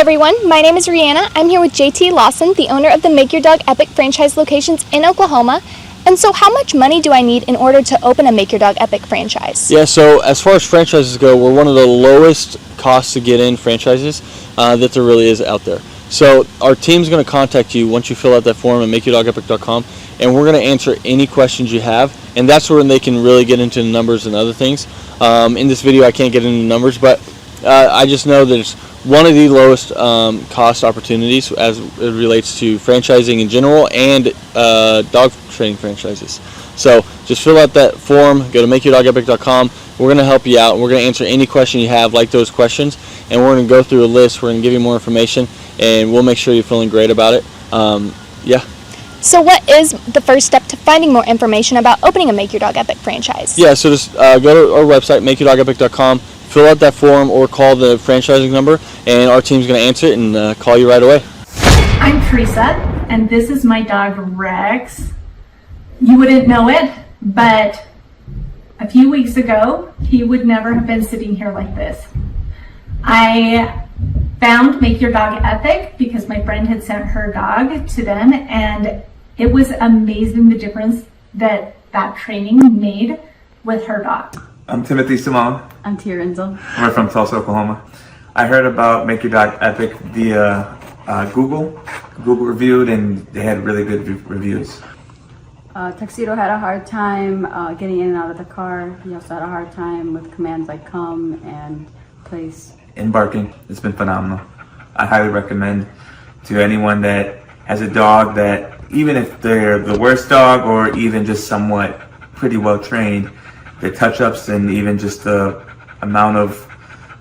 everyone, my name is Rihanna. I'm here with JT Lawson, the owner of the Make Your Dog Epic franchise locations in Oklahoma. And so how much money do I need in order to open a Make Your Dog Epic franchise? Yeah, so as far as franchises go, we're one of the lowest costs to get in franchises that there really is out there. So our team's going to contact you once you fill out that form at makeyourdogepic.com, and we're going to answer any questions you have, and that's where they can really get into the numbers and other things. In this video I can't get into numbers, but I just know that it's one of the lowest cost opportunities as it relates to franchising in general and dog training franchises. So just fill out that form, go to makeyourdogepic.com. We're going to help you out. We're going to answer any question you have, like those questions, and we're going to go through a list. We're going to give you more information, and we'll make sure you're feeling great about it. Yeah. So what is the first step to finding more information about opening a Make Your Dog Epic franchise? Yeah, so just go to our website, makeyourdogepic.com, fill out that form or call the franchising number, and our team's going to answer it and call you right away. I'm Teresa, and this is my dog Rex. You wouldn't know it, but a few weeks ago, he would never have been sitting here like this. I found Make Your Dog Epic because my friend had sent her dog to them, and it was amazing the difference that training made with her dog. I'm Timothy Simone. I'm Tia Renzel. We're from Tulsa, Oklahoma. I heard about Make Your Dog Epic via Google. Google reviewed, and they had really good reviews. Tuxedo had a hard time getting in and out of the car. He also had a hard time with commands like come and place. In barking, it's been phenomenal. I highly recommend to anyone that has a dog that, even if they're the worst dog or even just somewhat pretty well trained, the touch-ups and even just the amount of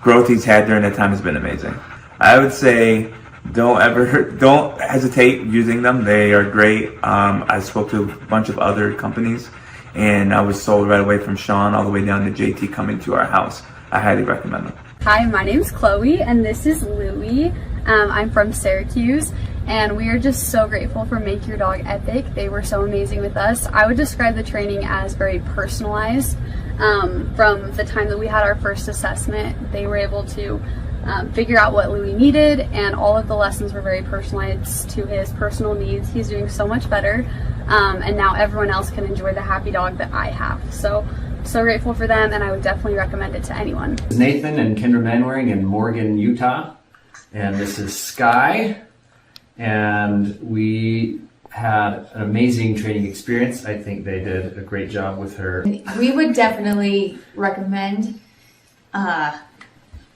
growth he's had during that time has been amazing. I would say don't hesitate using them. They are great. I spoke to a bunch of other companies, and I was sold right away from Sean all the way down to JT coming to our house. I highly recommend them. Hi, my name's Chloe, and this is Louie. I'm from Syracuse, and we are just so grateful for Make Your Dog Epic. They were so amazing with us. I would describe the training as very personalized. From the time that we had our first assessment, they were able to figure out what Louie needed, and all of the lessons were very personalized to his personal needs. He's doing so much better, and now everyone else can enjoy the happy dog that I have. So grateful for them, and I would definitely recommend it to anyone. This is Nathan and Kendra Manwaring in Morgan, Utah, and this is Sky, and we had an amazing training experience. I think they did a great job with her. We would definitely recommend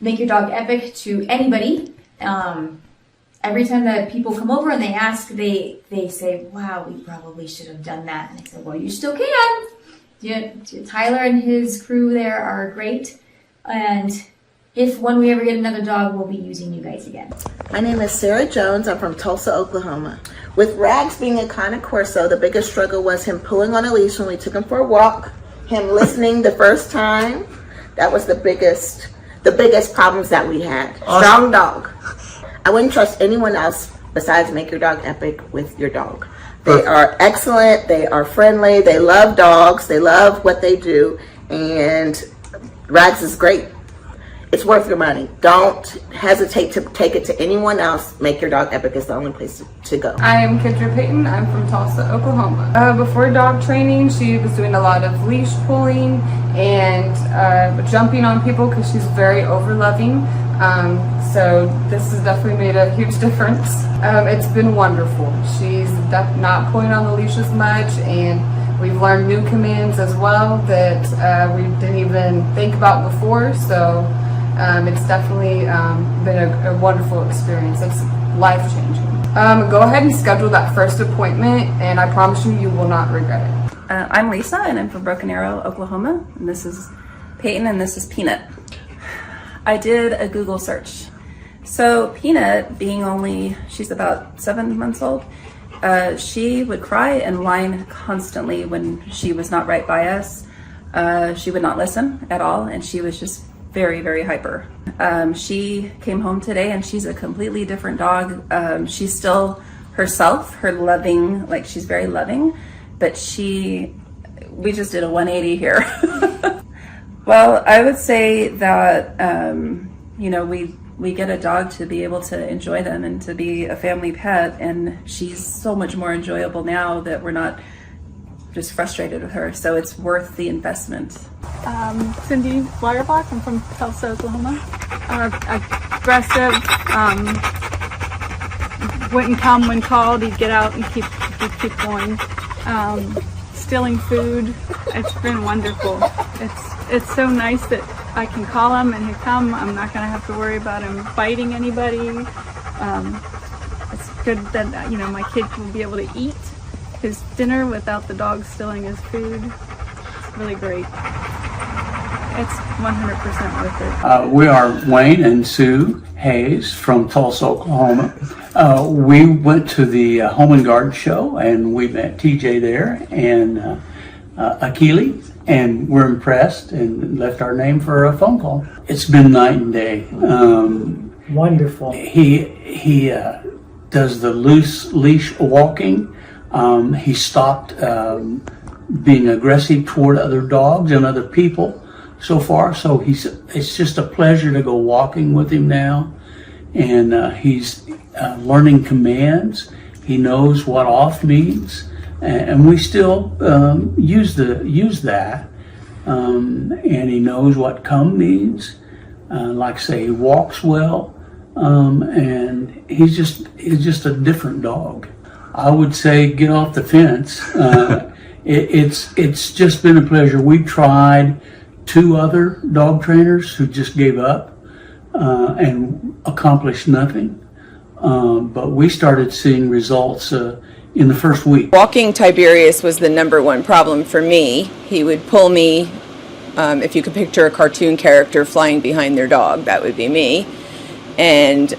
Make Your Dog Epic to anybody. Every time that people come over and they ask, they say, wow, we probably should have done that. And I said, well, you still can. Yeah, Tyler and his crew there are great. And when we ever get another dog, we'll be using you guys again. My name is Sarah Jones. I'm from Tulsa, Oklahoma. With Rags being a Cane Corso, the biggest struggle was him pulling on a leash when we took him for a walk, him listening the first time. That was the biggest problems that we had. Strong dog. I wouldn't trust anyone else besides Make Your Dog Epic with your dog. They are excellent, they are friendly, they love dogs, they love what they do, and Rags is great. It's worth your money. Don't hesitate to take it to anyone else. Make Your Dog Epic is the only place to go. I am Kendra Payton. I'm from Tulsa, Oklahoma. Before dog training, she was doing a lot of leash pulling and jumping on people because she's very over-loving. So this has definitely made a huge difference. It's been wonderful. She's not pulling on the leash as much, and we've learned new commands as well that we didn't even think about before. So it's definitely been a wonderful experience. It's life-changing. Go ahead and schedule that first appointment, and I promise you, you will not regret it. I'm Lisa, and I'm from Broken Arrow, Oklahoma. And this is Peyton, and this is Peanut. I did a Google search. So Peanut, she's about 7 months old, she would cry and whine constantly when she was not right by us. She would not listen at all, and she was just very, very hyper. She came home today, and she's a completely different dog. She's still herself, she's very loving, but we just did a 180 here. Well, I would say that, we we get a dog to be able to enjoy them and to be a family pet, and she's so much more enjoyable now that we're not just frustrated with her, so it's worth the investment. Cindy Wireblock, I'm from Tulsa, Oklahoma. Aggressive, wouldn't come when called, he'd get out and keep going. Stealing food, it's been wonderful. It's so nice that I can call him and he'll come. I'm not going to have to worry about him biting anybody. It's good that, you know, my kid will be able to eat his dinner without the dog stealing his food. It's really great. It's 100% worth it. We are Wayne and Sue Hayes from Tulsa, Oklahoma. We went to the Home and Garden show and we met TJ there and Akili, and we're impressed and left our name for a phone call. It's been night and day. Wonderful. He does the loose leash walking. He stopped being aggressive toward other dogs and other people so far. So it's just a pleasure to go walking with him now. And he's learning commands. He knows what off means. And we still use that. And he knows what come means. Like I say, he walks well. And he's just a different dog. I would say get off the fence. It's just been a pleasure. We tried 2 other dog trainers who just gave up and accomplished nothing. But we started seeing results in the first week. Walking Tiberius was the #1 problem for me. He would pull me, if you could picture a cartoon character flying behind their dog, that would be me. And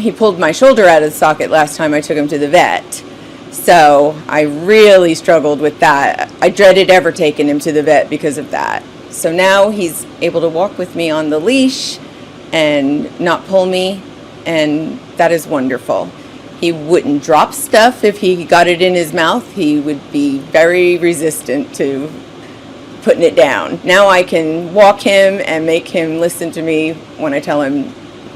he pulled my shoulder out of the socket last time I took him to the vet. So I really struggled with that. I dreaded ever taking him to the vet because of that. So now he's able to walk with me on the leash and not pull me, and that is wonderful. He wouldn't drop stuff if he got it in his mouth. He would be very resistant to putting it down. Now I can walk him and make him listen to me when I tell him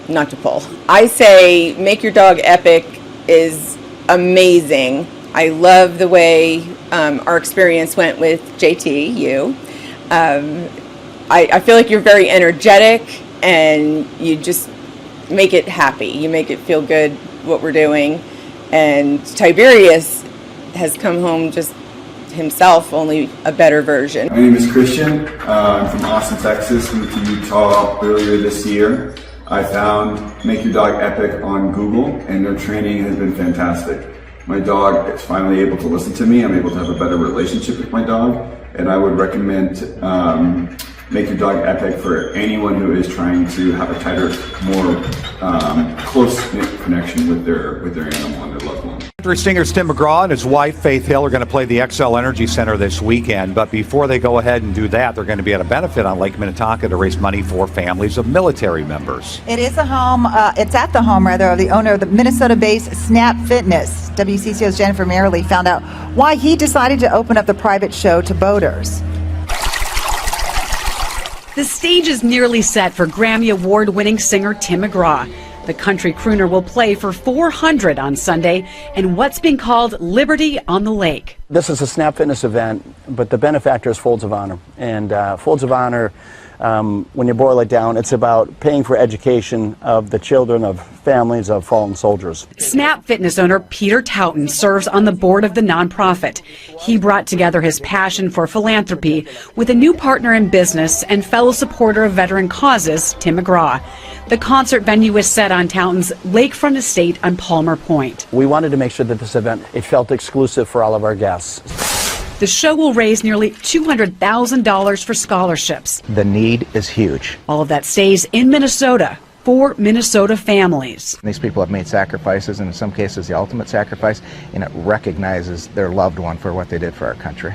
not to pull. I say Make Your Dog Epic is amazing. I love the way our experience went with JT, you. I feel like you're very energetic and you just make it happy. You make it feel good what we're doing. And Tiberius has come home just himself, only a better version. My name is Christian. I'm from Austin, Texas. Moved to Utah earlier this year. I found Make Your Dog Epic on Google, and their training has been fantastic. My dog is finally able to listen to me. I'm able to have a better relationship with my dog, and I would recommend Make Your Dog Epic for anyone who is trying to have a tighter, more close-knit connection with their animal and their loved one. Country singers Tim McGraw and his wife Faith Hill are going to play the XL Energy Center this weekend, but before they go ahead and do that, they're going to be at a benefit on Lake Minnetonka to raise money for families of military members. It is a home, it's at the home rather of the owner of the Minnesota-based Snap Fitness. WCCO's Jennifer Merrily found out why he decided to open up the private show to boaters. The stage is nearly set for Grammy Award-winning singer Tim McGraw. The country crooner will play for 400 on Sunday in what's being called Liberty on the Lake. This is a Snap Fitness event, but the benefactor is Folds of Honor. And Folds of Honor, when you boil it down, it's about paying for education of the children of families of fallen soldiers. Snap Fitness owner Peter Taunton serves on the board of the nonprofit. He brought together his passion for philanthropy with a new partner in business and fellow supporter of veteran causes, Tim McGraw. The concert venue is set on Taunton's lakefront estate on Palmer Point. We wanted to make sure that this event, it felt exclusive for all of our guests. The show will raise nearly $200,000 for scholarships. The need is huge. All of that stays in Minnesota for Minnesota families. These people have made sacrifices, and in some cases the ultimate sacrifice, and it recognizes their loved one for what they did for our country.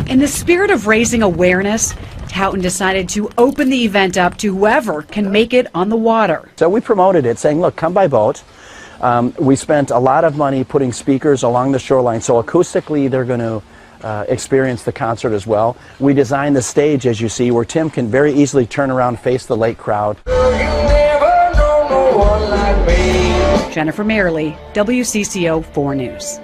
In the spirit of raising awareness, Taunton decided to open the event up to whoever can make it on the water. So we promoted it, saying, look, come by boat. We spent a lot of money putting speakers along the shoreline, so acoustically they're going to experience the concert as well. We designed the stage, as you see, where Tim can very easily turn around, face the lake crowd. You never know Jennifer Merrily, WCCO 4 News.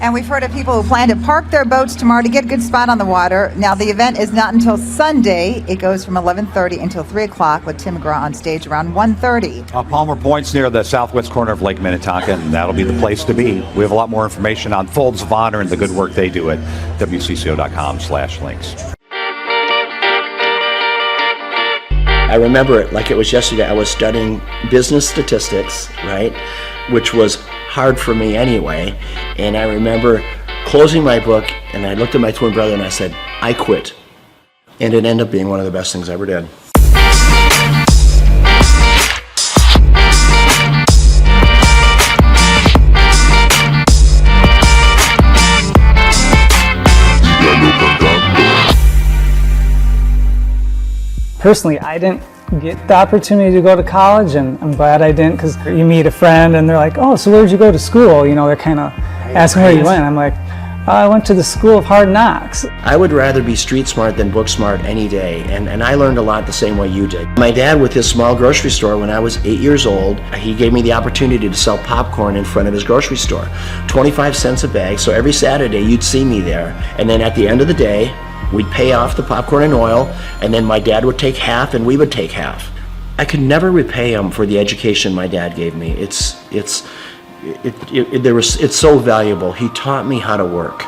And we've heard of people who plan to park their boats tomorrow to get a good spot on the water. Now, the event is not until Sunday. It goes from 11:30 until 3 o'clock with Tim McGraw on stage around 1:30. Palmer Point's near the southwest corner of Lake Minnetonka, and that'll be the place to be. We have a lot more information on Folds of Honor and the good work they do at WCCO.com/links. I remember it like it was yesterday. I was studying business statistics, right, which was hard for me anyway. And I remember closing my book, and I looked at my twin brother and I said, I quit. And it ended up being one of the best things I ever did. Personally, I didn't get the opportunity to go to college, and I'm glad I didn't, because you meet a friend and they're like, oh, so where'd you go to school? You know, they're kind of asking where you went. I'm like, I went to the School of Hard Knocks. I would rather be street smart than book smart any day, and I learned a lot the same way you did. My dad, with his small grocery store, when I was 8 years old, he gave me the opportunity to sell popcorn in front of his grocery store. 25 cents a bag, so every Saturday you'd see me there, and then at the end of the day, we'd pay off the popcorn and oil, and then my dad would take half and we would take half. I could never repay him for the education my dad gave me. It's so valuable. He taught me how to work.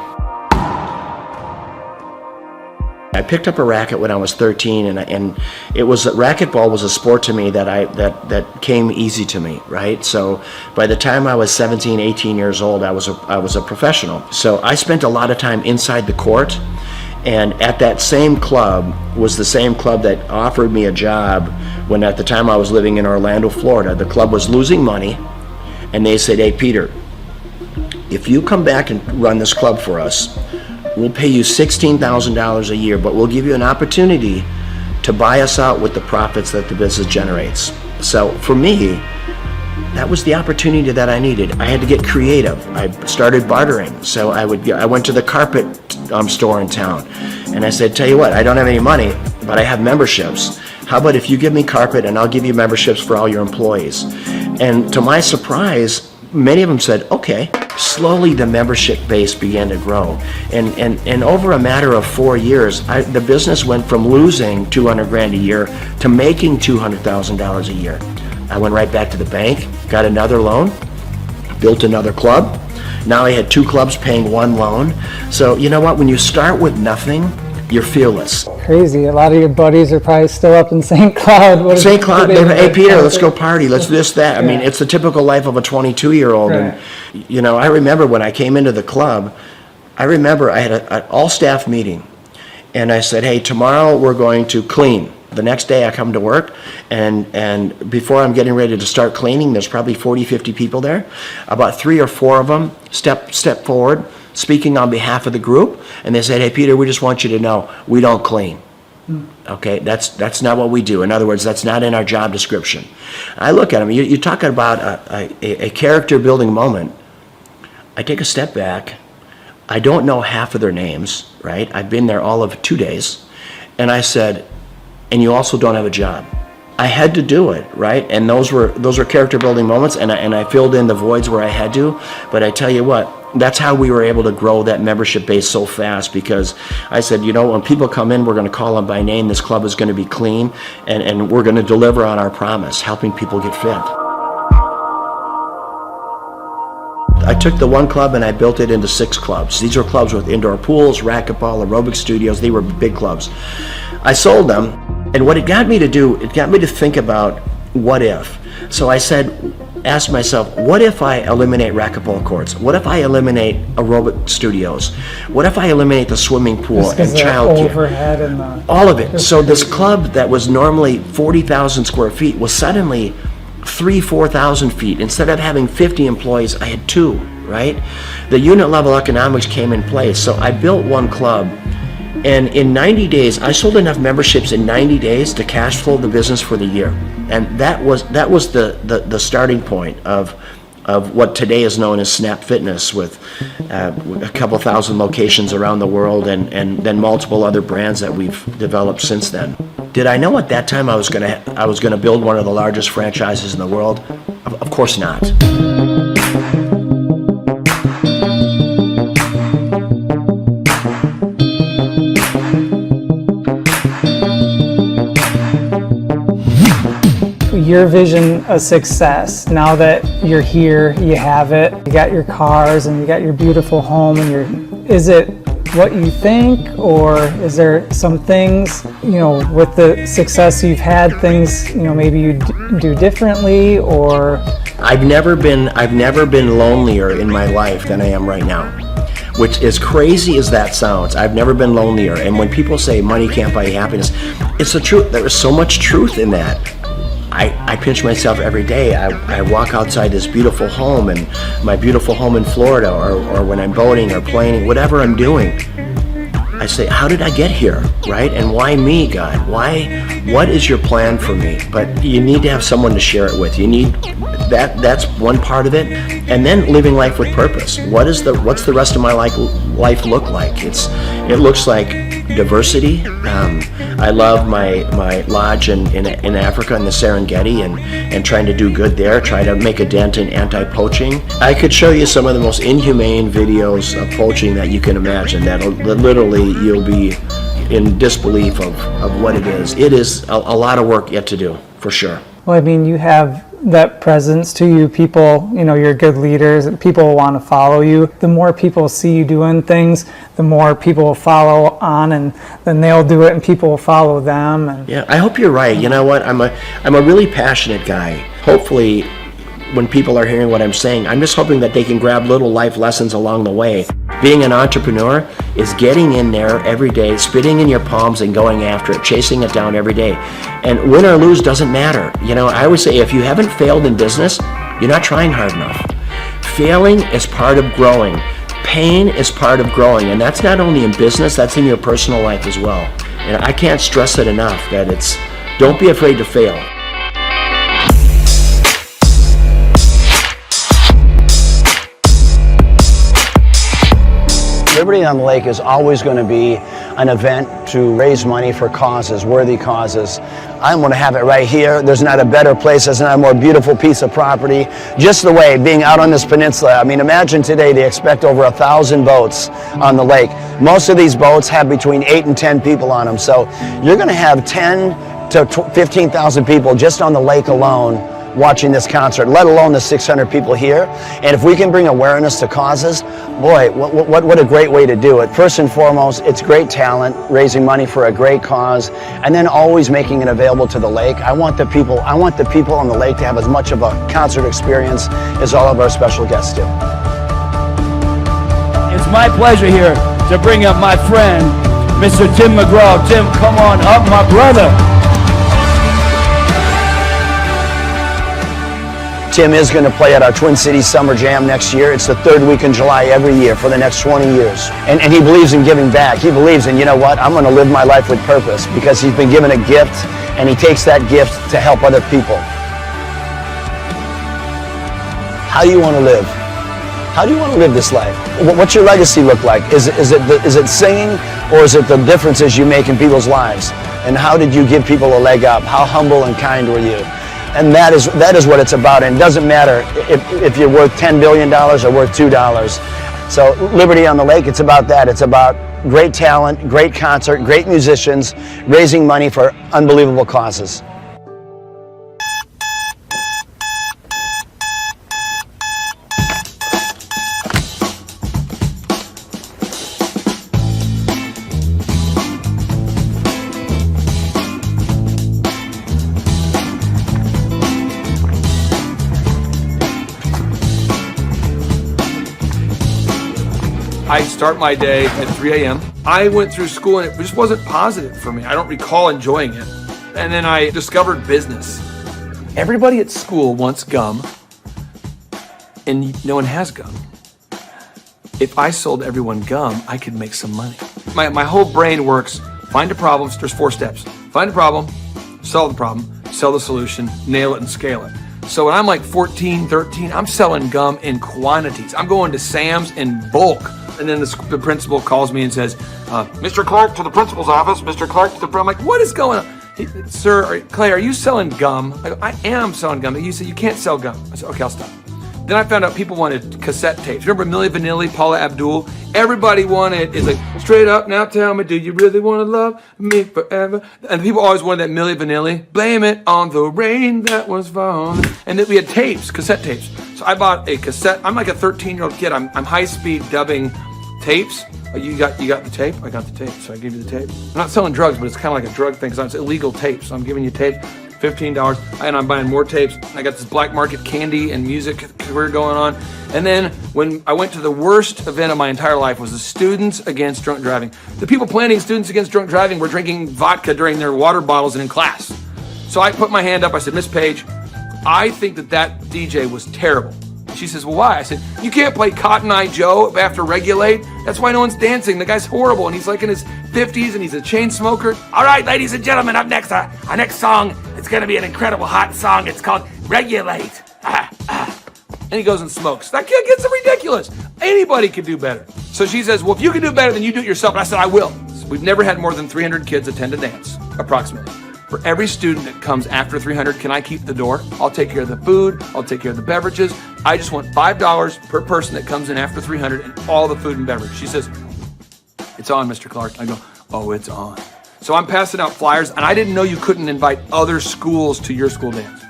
I picked up a racket when I was 13, and it was racquetball was a sport to me that came easy to me, right? So by the time I was 17, 18 years old, I was a professional. So I spent a lot of time inside the court. And at that same club was the same club that offered me a job when at the time I was living in Orlando, Florida. The club was losing money, and they said, hey, Peter, if you come back and run this club for us, we'll pay you $16,000 a year, but we'll give you an opportunity to buy us out with the profits that the business generates. So for me, that was the opportunity that I needed. I had to get creative. I started bartering. So I went to the carpet store in town, and I said, tell you what, I don't have any money, but I have memberships. How about if you give me carpet and I'll give you memberships for all your employees? And to my surprise, many of them said, okay. Slowly the membership base began to grow. And over a matter of 4 years, the business went from losing $200,000 a year to making $200,000 a year. I went right back to the bank, got another loan, built another club. Now I had 2 clubs paying 1 loan. So you know what? When you start with nothing, you're fearless. Crazy. A lot of your buddies are probably still up in St. Cloud. St. Cloud, hey Peter, let's go party, let's do this, that. I mean, it's the typical life of a 22-year-old. Right. And you know, I remember when I came into the club, I had an all-staff meeting. And I said, hey, tomorrow we're going to clean. The next day I come to work, and before I'm getting ready to start cleaning, there's probably 40, 50 people there. About 3 or 4 of them step forward, speaking on behalf of the group, and they said, hey, Peter, we just want you to know, we don't clean. Okay, that's not what we do. In other words, that's not in our job description. I look at them, you're talking about a character building moment. I take a step back. I don't know half of their names, right? I've been there all of 2 days. And I said, and you also don't have a job. I had to do it, right? And those were character building moments, and I filled in the voids where I had to. But I tell you what, that's how we were able to grow that membership base so fast, because I said, you know, when people come in, we're going to call them by name. This club is going to be clean, and we're going to deliver on our promise, helping people get fit. I took the one club and I built it into 6 clubs. These are clubs with indoor pools, racquetball, aerobic studios. They were big clubs. I sold them, and what it got me to do, it got me to think about what if. So I asked myself, what if I eliminate racquetball courts? What if I eliminate aerobic studios? What if I eliminate the swimming pool and childcare? Overhead and all of it. So this club that was normally 40,000 square feet was suddenly 4,000 feet. Instead of having 50 employees, I had 2, right? The unit level economics came in place. So I built one club, and in 90 days, I sold enough memberships in 90 days to cash flow the business for the year. And that was the starting point of what today is known as Snap Fitness, with a couple thousand locations around the world, and then multiple other brands that we've developed since then. Did I know at that time I was gonna build one of the largest franchises in the world? Of course not. Your vision of success, now that you're here, you have it, you got your cars and you got your beautiful home, and is it what you think, or is there some things, with the success you've had, things, maybe you do differently, or? I've never been lonelier in my life than I am right now. Which, as crazy as that sounds, I've never been lonelier. And when people say money can't buy you happiness, it's the truth. There is so much truth in that. I pinch myself every day. I walk outside this beautiful home, and my beautiful home in Florida, or when I'm boating or playing, whatever I'm doing, I say, how did I get here, right? And why me, God? What is your plan for me? But you need to have someone to share it with. You need that's one part of it. And then living life with purpose. What's the rest of my life look like? It looks like diversity. I love my lodge in Africa in the Serengeti, and trying to do good there, try to make a dent in anti-poaching. I could show you some of the most inhumane videos of poaching that you can imagine, that literally you'll be in disbelief of what it is. It is a lot of work yet to do, for sure. Well, I mean, you have that presence to you. People, you're good leaders. People want to follow you. The more people see you doing things, the more people will follow on, and then they'll do it, and people will follow them. And yeah, I hope you're right. You know what? I'm a really passionate guy. Hopefully, when people are hearing what I'm saying, I'm just hoping that they can grab little life lessons along the way. Being an entrepreneur is getting in there every day, spitting in your palms and going after it, chasing it down every day. And win or lose doesn't matter. I always say, if you haven't failed in business, you're not trying hard enough. Failing is part of growing. Pain is part of growing. And that's not only in business, that's in your personal life as well. And I can't stress it enough that don't be afraid to fail. Liberty on the Lake is always going to be an event to raise money for causes, worthy causes. I'm going to have it right here. There's not a better place, there's not a more beautiful piece of property. Just the way, being out on this peninsula, I mean, imagine today they expect over 1,000 boats on the lake. Most of these boats have between 8 and 10 people on them, so you're going to have 10 to 15,000 people just on the lake alone watching this concert, let alone the 600 people here. And if we can bring awareness to causes, boy, what a great way to do it. First and foremost, it's great talent, raising money for a great cause, and then always making it available to the lake. I want the people on the lake to have as much of a concert experience as all of our special guests do. It's my pleasure here to bring up my friend, Mr. Tim McGraw. Tim, come on up, my brother. Tim is going to play at our Twin Cities Summer Jam next year. It's the third week in July every year for the next 20 years. And he believes in giving back. He believes in, I'm going to live my life with purpose, because he's been given a gift, and he takes that gift to help other people. How do you want to live? How do you want to live this life? What's your legacy look like? Is it singing, or is it the differences you make in people's lives? And how did you give people a leg up? How humble and kind were you? And that is what it's about. And it doesn't matter if you're worth $10 billion or worth $2. So Liberty on the Lake, it's about that. It's about great talent, great concert, great musicians, raising money for unbelievable causes. I start my day at 3 a.m. I went through school and it just wasn't positive for me. I don't recall enjoying it. And then I discovered business. Everybody at school wants gum, and no one has gum. If I sold everyone gum, I could make some money. My whole brain works. Find a problem. There's 4 steps. Find a problem, solve the problem, sell the solution, nail it, and scale it. So when I'm like 14, 13, I'm selling gum in quantities. I'm going to Sam's in bulk. And then the principal calls me and says, Mr. Clark to the principal's office, Mr. Clark to the... I'm like, what is going on? Sir, Clay, are you selling gum? I go, I am selling gum. He said, you can't sell gum. I said, okay, I'll stop. Then I found out people wanted cassette tapes. Remember Milli Vanilli, Paula Abdul? Everybody wanted, it's like, straight up, now tell me, do you really want to love me forever? And people always wanted that Milli Vanilli. Blame it on the rain that was falling. And then we had tapes, cassette tapes. So I bought a cassette. I'm like a 13-year-old kid. I'm high-speed dubbing tapes. You got the tape? I got the tape, so I gave you the tape. I'm not selling drugs, but it's kind of like a drug thing because it's illegal tapes. So I'm giving you tape, $15, and I'm buying more tapes. I got this black market candy and music career going on. And then when I went to the worst event of my entire life was the Students Against Drunk Driving. The people planning Students Against Drunk Driving were drinking vodka during their water bottles and in class. So I put my hand up, I said, Miss Page, I think that DJ was terrible. She says, well, why? I said, you can't play Cotton Eye Joe after Regulate. That's why no one's dancing. The guy's horrible, and he's like in his 50s, and he's a chain smoker. All right, ladies and gentlemen, up next, our next song, it's going to be an incredible hot song. It's called Regulate. And he goes and smokes. That kid gets ridiculous. Anybody can do better. So she says, well, if you can do better, then you do it yourself. And I said, I will. So we've never had more than 300 kids attend a dance, approximately. For every student that comes after 300, can I keep the door? I'll take care of the food. I'll take care of the beverages. I just want $5 per person that comes in after 300 and all the food and beverage. She says, it's on, Mr. Clark. I go, oh, it's on. So I'm passing out flyers, and I didn't know you couldn't invite other schools to your school dance.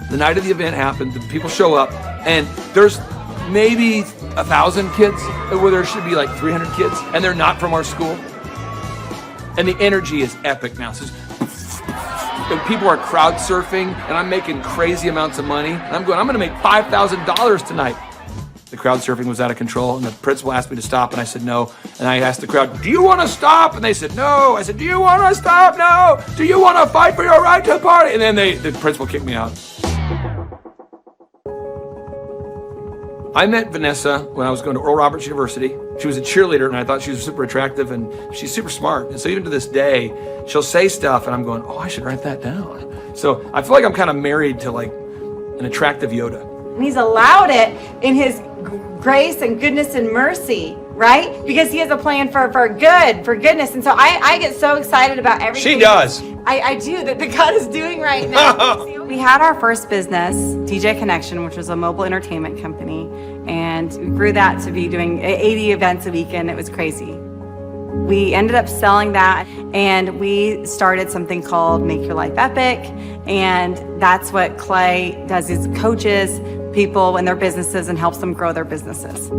The night of the event happened, the people show up, and there's maybe 1,000 kids where there should be like 300 kids, and they're not from our school. And the energy is epic now. So and people are crowd surfing, and I'm making crazy amounts of money. And I'm going to make $5,000 tonight. The crowd surfing was out of control, and the principal asked me to stop, and I said no. And I asked the crowd, do you want to stop? And they said no. I said, do you want to stop? No. Do you want to fight for your right to party? And then the principal kicked me out. I met Vanessa when I was going to Oral Roberts University. She was a cheerleader, and I thought she was super attractive, and she's super smart. And so even to this day, she'll say stuff, and I'm going, oh, I should write that down. So I feel like I'm kind of married to like an attractive Yoda. And he's allowed it in his grace and goodness and mercy, right? Because he has a plan for goodness. And so I get so excited about everything. She does. I do, that God is doing right now. We had our first business, DJ Connection, which was a mobile entertainment company, and we grew that to be doing 80 events a weekend. It was crazy. We ended up selling that, and we started something called Make Your Life Epic, and that's what Clay does, is coaches people in their businesses and helps them grow their businesses.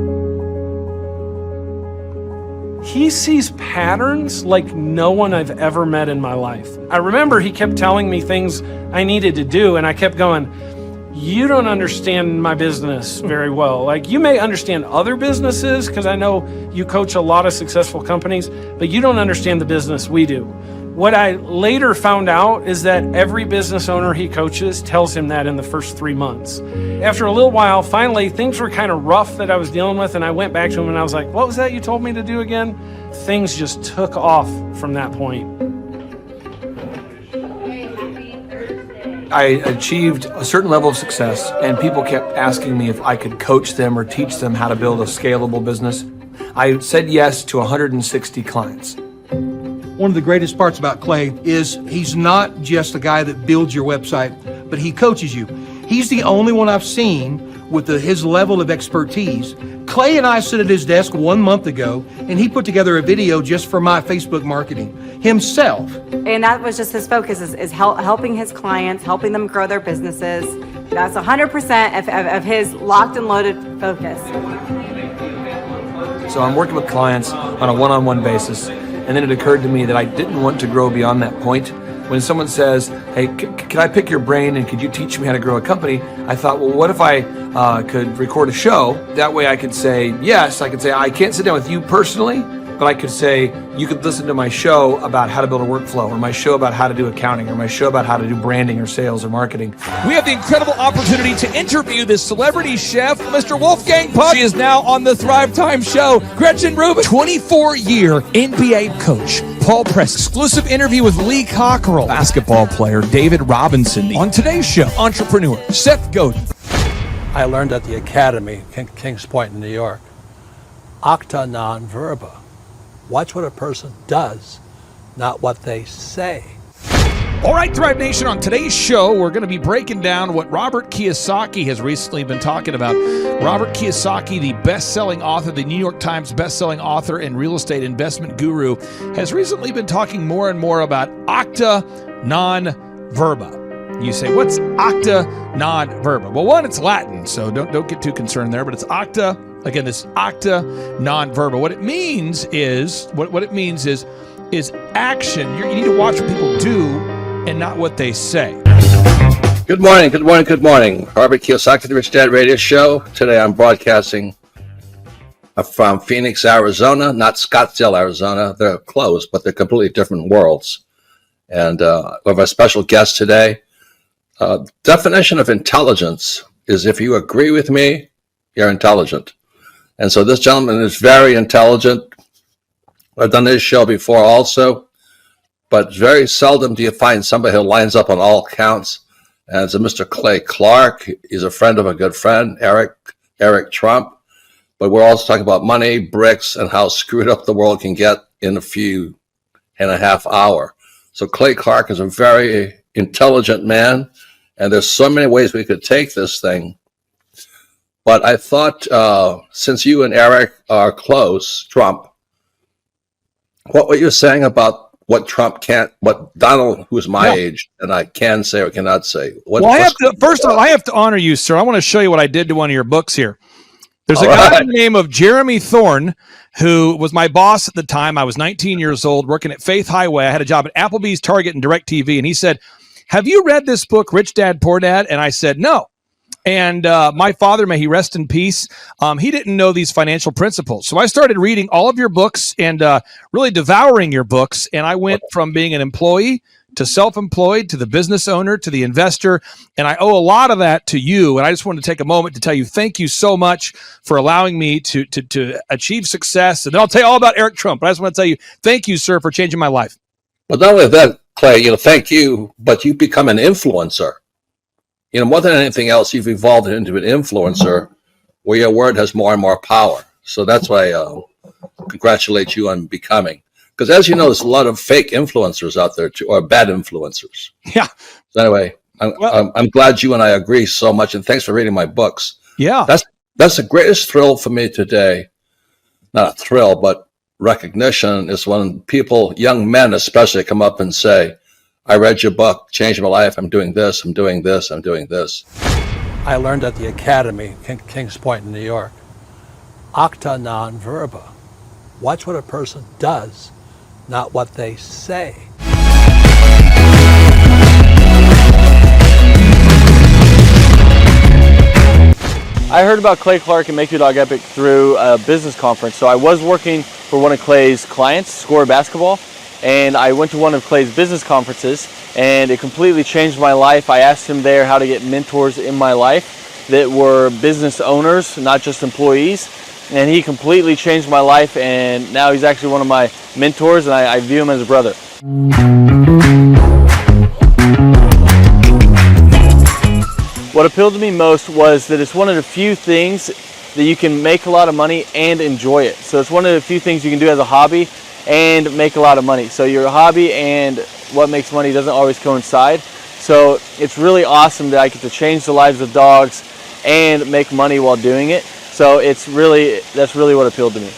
He sees patterns like no one I've ever met in my life. I remember he kept telling me things I needed to do, and I kept going, you don't understand my business very well. Like, you may understand other businesses, because I know you coach a lot of successful companies, but you don't understand the business we do. What I later found out is that every business owner he coaches tells him that in the first 3 months. After a little while, finally, things were kind of rough that I was dealing with, and I went back to him and I was like, what was that you told me to do again? Things just took off from that point. I achieved a certain level of success, and people kept asking me if I could coach them or teach them how to build a scalable business. I said yes to 160 clients. One of the greatest parts about Clay is he's not just a guy that builds your website, but he coaches you. He's the only one I've seen with his level of expertise. Clay and I sit at his desk 1 month ago, and he put together a video just for my Facebook marketing himself. And that was just his focus, is helping his clients, helping them grow their businesses. That's 100% of his locked and loaded focus. So I'm working with clients on a one-on-one basis. And then it occurred to me that I didn't want to grow beyond that point. When someone says, hey, can I pick your brain and could you teach me how to grow a company? I thought, well, what if I could record a show? That way I could say, yes, I could say, I can't sit down with you personally, but I could say, you could listen to my show about how to build a workflow, or my show about how to do accounting, or my show about how to do branding or sales or marketing. We have the incredible opportunity to interview this celebrity chef, Mr. Wolfgang Puck. She is now on the Thrive Time show. Gretchen Rubin, 24-year NBA coach. Paul Press, exclusive interview with Lee Cockrell. Basketball player David Robinson. On today's show, entrepreneur Seth Godin. I learned at the Academy, Kings Point in New York, acta non verba. Watch what a person does, not what they say. All right, Thrive Nation, on today's show, we're going to be breaking down what Robert Kiyosaki has recently been talking about. Robert Kiyosaki, the best-selling author, the New York Times best-selling author and real estate investment guru, has recently been talking more and more about acta non verba. You say, what's acta non verba? Well, one, it's Latin, so don't get too concerned there, but it's acta. Again, this acta non verba. What it means is action. You need to watch what people do and not what they say. Good morning, good morning, good morning. Robert Kiyosaki, the Rich Dad Radio Show. Today I'm broadcasting from Phoenix, Arizona, not Scottsdale, Arizona. They're close, but they're completely different worlds. And we have a special guest today. Definition of intelligence is if you agree with me, you're intelligent. And so this gentleman is very intelligent. I've done this show before also. But very seldom do you find somebody who lines up on all counts. And it's a Mr. Clay Clark. He's a friend of a good friend, Eric Trump. But we're also talking about money, bricks, and how screwed up the world can get in a few and a half hour. So Clay Clark is a very intelligent man, and there's so many ways we could take this thing. But I thought, since you and Eric are close, Trump, what were you saying about what Trump can't, what Donald, who's my age, and I can say or cannot say? First of all, I have to honor you, sir. I want to show you what I did to one of your books here. There's a guy by the name of Jeremy Thorne, who was my boss at the time. I was 19 years old, working at Faith Highway. I had a job at Applebee's, Target, and DirecTV. And he said, "Have you read this book, Rich Dad, Poor Dad?" And I said, "No." And my father, may he rest in peace, he didn't know these financial principles. So I started reading all of your books and really devouring your books. And I went from being an employee to self-employed to the business owner to the investor. And I owe a lot of that to you. And I just wanted to take a moment to tell you thank you so much for allowing me to achieve success. And then I'll tell you all about Eric Trump. But I just want to tell you thank you, sir, for changing my life. Well, not only that, Clay, thank you, but you become an influencer. More than anything else, you've evolved into an influencer where your word has more and more power. So that's why I congratulate you on becoming. Because as you know, there's a lot of fake influencers out there, too, or bad influencers. Yeah. So anyway, I'm glad you and I agree so much, and thanks for reading my books. Yeah. That's the greatest thrill for me today. Not a thrill, but recognition is when people, young men especially, come up and say, "I read your book, changed my life. I'm doing this, I'm doing this, I'm doing this." I learned at the Academy, Kings Point in New York, acta non verba. Watch what a person does, not what they say. I heard about Clay Clark and Make Your Dog Epic through a business conference. So I was working for one of Clay's clients, Score Basketball, and I went to one of Clay's business conferences, and it completely changed my life. I asked him there how to get mentors in my life that were business owners, not just employees, and he completely changed my life, and now he's actually one of my mentors, and I view him as a brother. What appealed to me most was that it's one of the few things that you can make a lot of money and enjoy it. So it's one of the few things you can do as a hobby and make a lot of money. So your hobby and what makes money doesn't always coincide. So it's really awesome that I get to change the lives of dogs and make money while doing it. So that's really what appealed to me.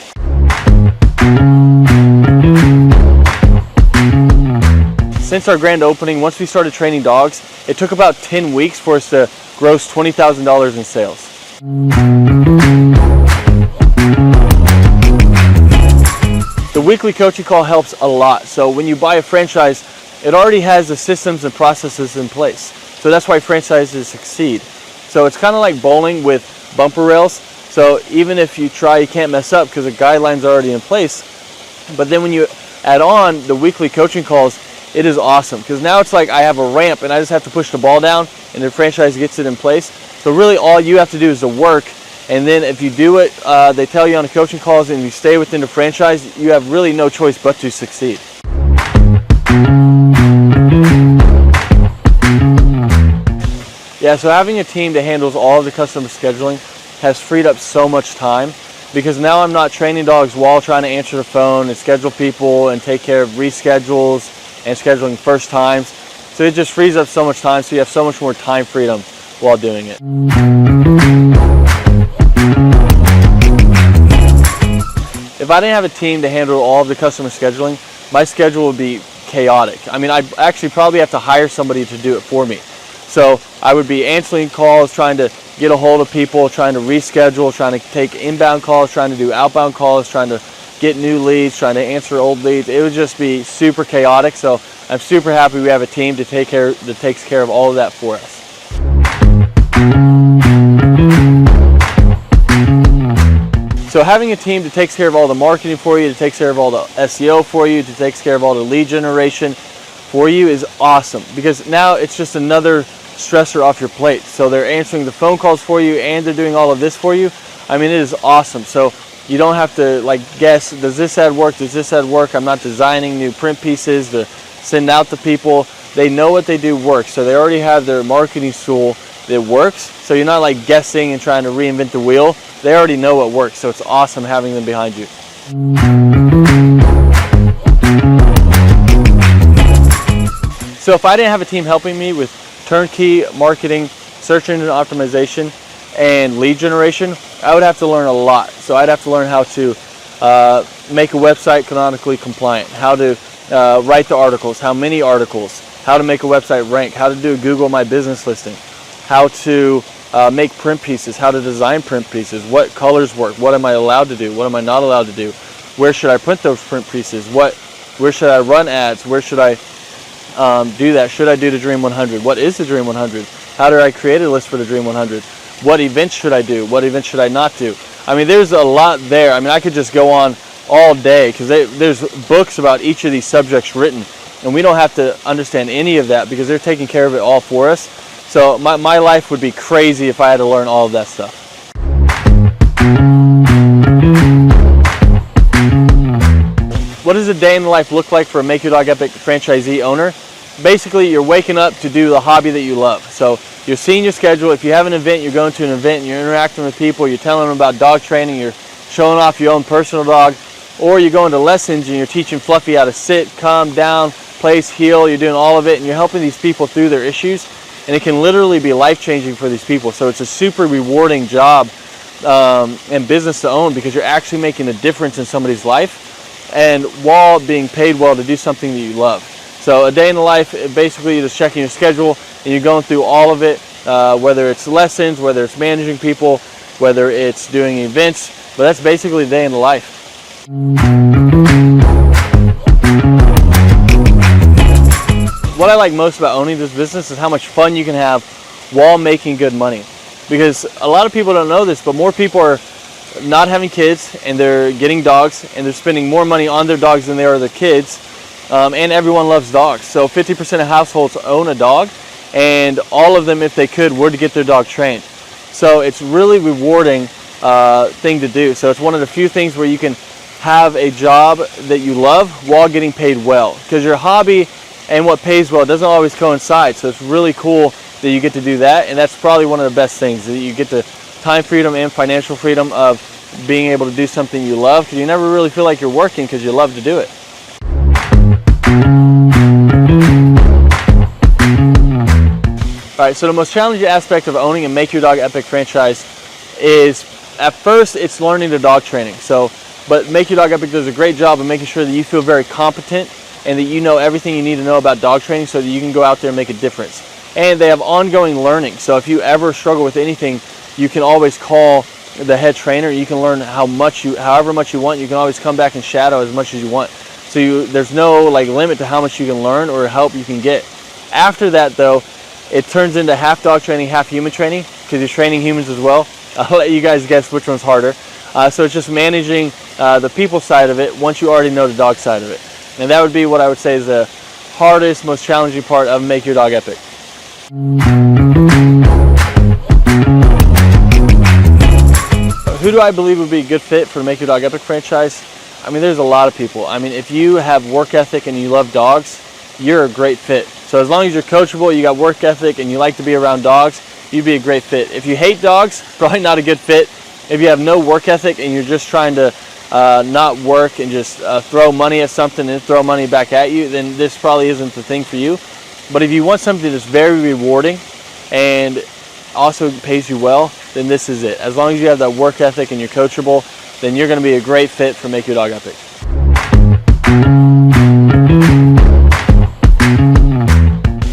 Since our grand opening, once we started training dogs, it took about 10 weeks for us to gross $20,000 in sales. The weekly coaching call helps a lot. So when you buy a franchise, it already has the systems and processes in place. So that's why franchises succeed. So it's kind of like bowling with bumper rails. So even if you try, you can't mess up because the guidelines are already in place. But then when you add on the weekly coaching calls, it is awesome because now it's like I have a ramp and I just have to push the ball down and the franchise gets it in place. So really all you have to do is the work, and then if you do it, they tell you on the coaching calls and you stay within the franchise, you have really no choice but to succeed. Yeah, so having a team that handles all of the customer scheduling has freed up so much time because now I'm not training dogs while trying to answer the phone and schedule people and take care of reschedules and scheduling first times. So it just frees up so much time, so you have so much more time freedom while doing it. If I didn't have a team to handle all of the customer scheduling, my schedule would be chaotic. I mean, I'd actually probably have to hire somebody to do it for me. So I would be answering calls, trying to get a hold of people, trying to reschedule, trying to take inbound calls, trying to do outbound calls, trying to get new leads, trying to answer old leads. It would just be super chaotic. So I'm super happy we have a team that takes care of all of that for us. So having a team that takes care of all the marketing for you, that takes care of all the SEO for you, that takes care of all the lead generation for you is awesome, because now it's just another stressor off your plate. So they're answering the phone calls for you and they're doing all of this for you. I mean, it is awesome. So you don't have to like guess, does this ad work? Does this ad work? I'm not designing new print pieces to send out to people. They know what they do works. So they already have their marketing tool that works. So you're not like guessing and trying to reinvent the wheel. They already know what works. So it's awesome having them behind you. So if I didn't have a team helping me with turnkey marketing, search engine optimization, and lead generation, I would have to learn a lot. So I'd have to learn how to make a website canonically compliant, how to write the articles, how many articles, how to make a website rank, how to do a Google My Business listing, how to make print pieces, how to design print pieces, what colors work, what am I allowed to do, what am I not allowed to do, where should I print those print pieces, where should I run ads, where should I do that, should I do the Dream 100, what is the Dream 100, how do I create a list for the Dream 100, what events should I do, what events should I not do. I mean, there's a lot there. I mean, I could just go on all day because there's books about each of these subjects written, and we don't have to understand any of that because they're taking care of it all for us. So my life would be crazy if I had to learn all of that stuff. What does a day in the life look like for a Make Your Dog Epic franchisee owner? Basically, you're waking up to do the hobby that you love. So you're seeing your schedule. If you have an event, you're going to an event and you're interacting with people, you're telling them about dog training, you're showing off your own personal dog, or you're going to lessons and you're teaching Fluffy how to sit, calm down, place, heel, you're doing all of it and you're helping these people through their issues, and it can literally be life-changing for these people. So it's a super rewarding job and business to own because you're actually making a difference in somebody's life and while being paid well to do something that you love. So a day in the life, basically you're just checking your schedule and you're going through all of it, whether it's lessons, whether it's managing people, whether it's doing events, but that's basically a day in the life. What I like most about owning this business is how much fun you can have while making good money. Because a lot of people don't know this, but more people are not having kids and they're getting dogs and they're spending more money on their dogs than they are their kids. And everyone loves dogs. So 50% of households own a dog, and all of them, if they could, were to get their dog trained. So it's really rewarding thing to do. So it's one of the few things where you can have a job that you love while getting paid well. Because your hobby and what pays well doesn't always coincide. So it's really cool that you get to do that, and that's probably one of the best things, that you get the time freedom and financial freedom of being able to do something you love, because you never really feel like you're working because you love to do it. Alright, so the most challenging aspect of owning a Make Your Dog Epic franchise is, at first, it's learning the dog training. But Make Your Dog Epic does a great job of making sure that you feel very competent and that you know everything you need to know about dog training so that you can go out there and make a difference. And they have ongoing learning. So if you ever struggle with anything, you can always call the head trainer. You can learn however much you want. You can always come back and shadow as much as you want. So there's no limit to how much you can learn or help you can get. After that, though, it turns into half dog training, half human training, because you're training humans as well. I'll let you guys guess which one's harder. So it's just managing the people side of it once you already know the dog side of it. And that would be what I would say is the hardest, most challenging part of Make Your Dog Epic. Who do I believe would be a good fit for the Make Your Dog Epic franchise? I mean, there's a lot of people. I mean, if you have work ethic and you love dogs, you're a great fit. So as long as you're coachable, you got work ethic, and you like to be around dogs, you'd be a great fit. If you hate dogs, probably not a good fit. If you have no work ethic and you're just trying to not work and just throw money at something and throw money back at you, then this probably isn't the thing for you. But if you want something that's very rewarding and also pays you well, then this is it. As long as you have that work ethic and you're coachable, then you're going to be a great fit for Make Your Dog Epic.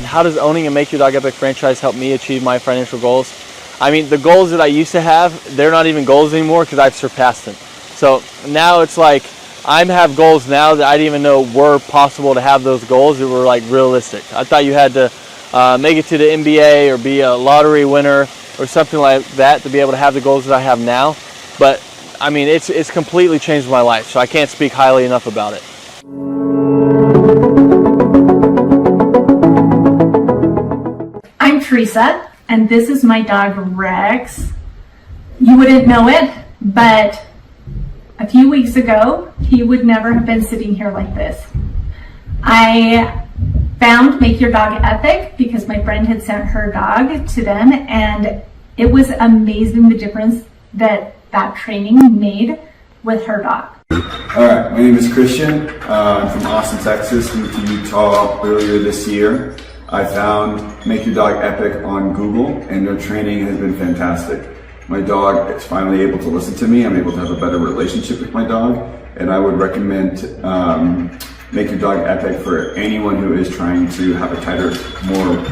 How does owning a Make Your Dog Epic franchise help me achieve my financial goals? I mean, the goals that I used to have, they're not even goals anymore because I've surpassed them. So now it's like I have goals now that I didn't even know were possible to have those goals that were like realistic. I thought you had to make it to the NBA or be a lottery winner or something like that to be able to have the goals that I have now. But I mean, it's completely changed my life, so I can't speak highly enough about it. I'm Teresa, and this is my dog Rex. You wouldn't know it, but a few weeks ago, he would never have been sitting here like this. I found Make Your Dog Epic because my friend had sent her dog to them, and it was amazing the difference that training made with her dog. Alright, my name is Christian. I'm from Austin, Texas. Moved to Utah earlier this year. I found Make Your Dog Epic on Google, and their training has been fantastic. My dog is finally able to listen to me. I'm able to have a better relationship with my dog, and I would recommend Make Your Dog Epic for anyone who is trying to have a tighter, more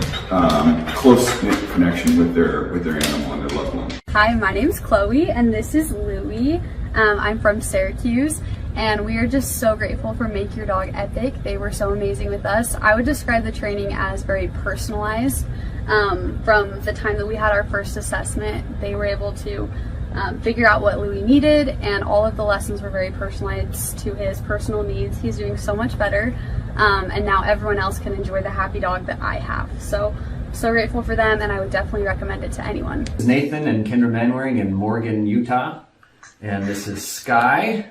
close-knit connection with their animal and their loved one. Hi, my name's Chloe, and this is Louie. I'm from Syracuse, and we are just so grateful for Make Your Dog Epic. They were so amazing with us. I would describe the training as very personalized. From the time that we had our first assessment, they were able to figure out what Louie needed, and all of the lessons were very personalized to his personal needs. He's doing so much better, and now everyone else can enjoy the happy dog that I have. So grateful for them, and I would definitely recommend it to anyone. This is Nathan and Kendra Manwaring in Morgan, Utah, and this is Sky,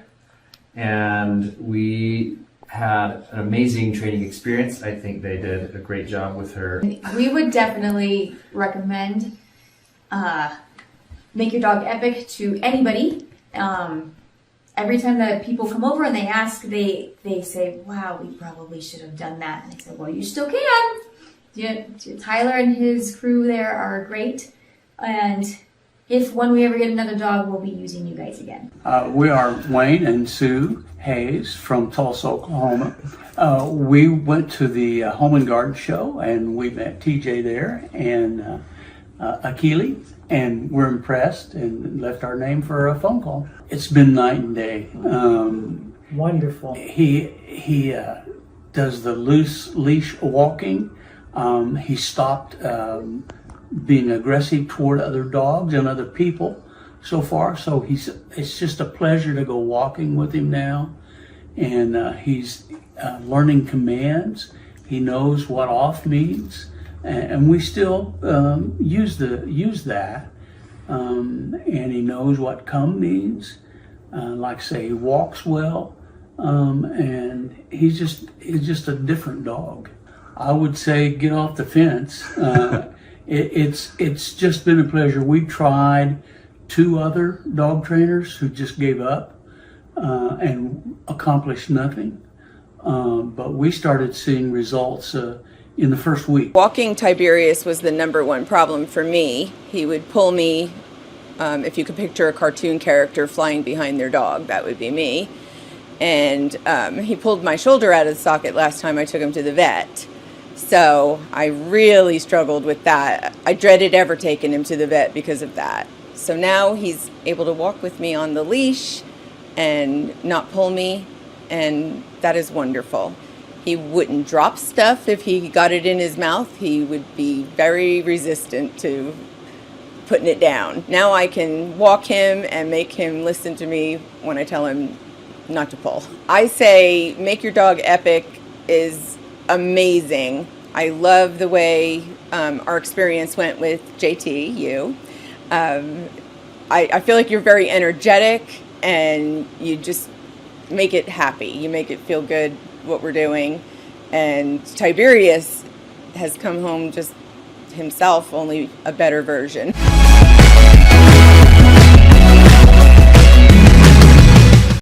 and we had an amazing training experience. I think they did a great job with her. We would definitely recommend Make Your Dog Epic to anybody. Every time that people come over and they ask, they say, wow, we probably should have done that. And I said, well, you still can. Tyler and his crew there are great. And when we ever get another dog, we'll be using you guys again. We are Wayne and Sue Hayes from Tulsa, Oklahoma. We went to the Home and Garden show, and we met TJ there and Akili, and we're impressed and left our name for a phone call. It's been night and day. Wonderful. He does the loose leash walking. He stopped being aggressive toward other dogs and other people so far. So it's just a pleasure to go walking with him now. And he's learning commands. He knows what off means. And we still use that. And he knows what come means. Like say, he walks well. And he's just a different dog. I would say get off the fence. It's just been a pleasure. We tried 2 other dog trainers who just gave up and accomplished nothing. But we started seeing results in the first week. Walking Tiberius was the #1 problem for me. He would pull me, if you could picture a cartoon character flying behind their dog, that would be me. And he pulled my shoulder out of the socket last time I took him to the vet. So I really struggled with that. I dreaded ever taking him to the vet because of that. So now he's able to walk with me on the leash and not pull me, and that is wonderful. He wouldn't drop stuff if he got it in his mouth. He would be very resistant to putting it down. Now I can walk him and make him listen to me when I tell him not to pull. I say Make Your Dog Epic is amazing. I love the way our experience went with JT, you. I feel like you're very energetic, and you just make it happy. You make it feel good what we're doing. And Tiberius has come home just himself, only a better version.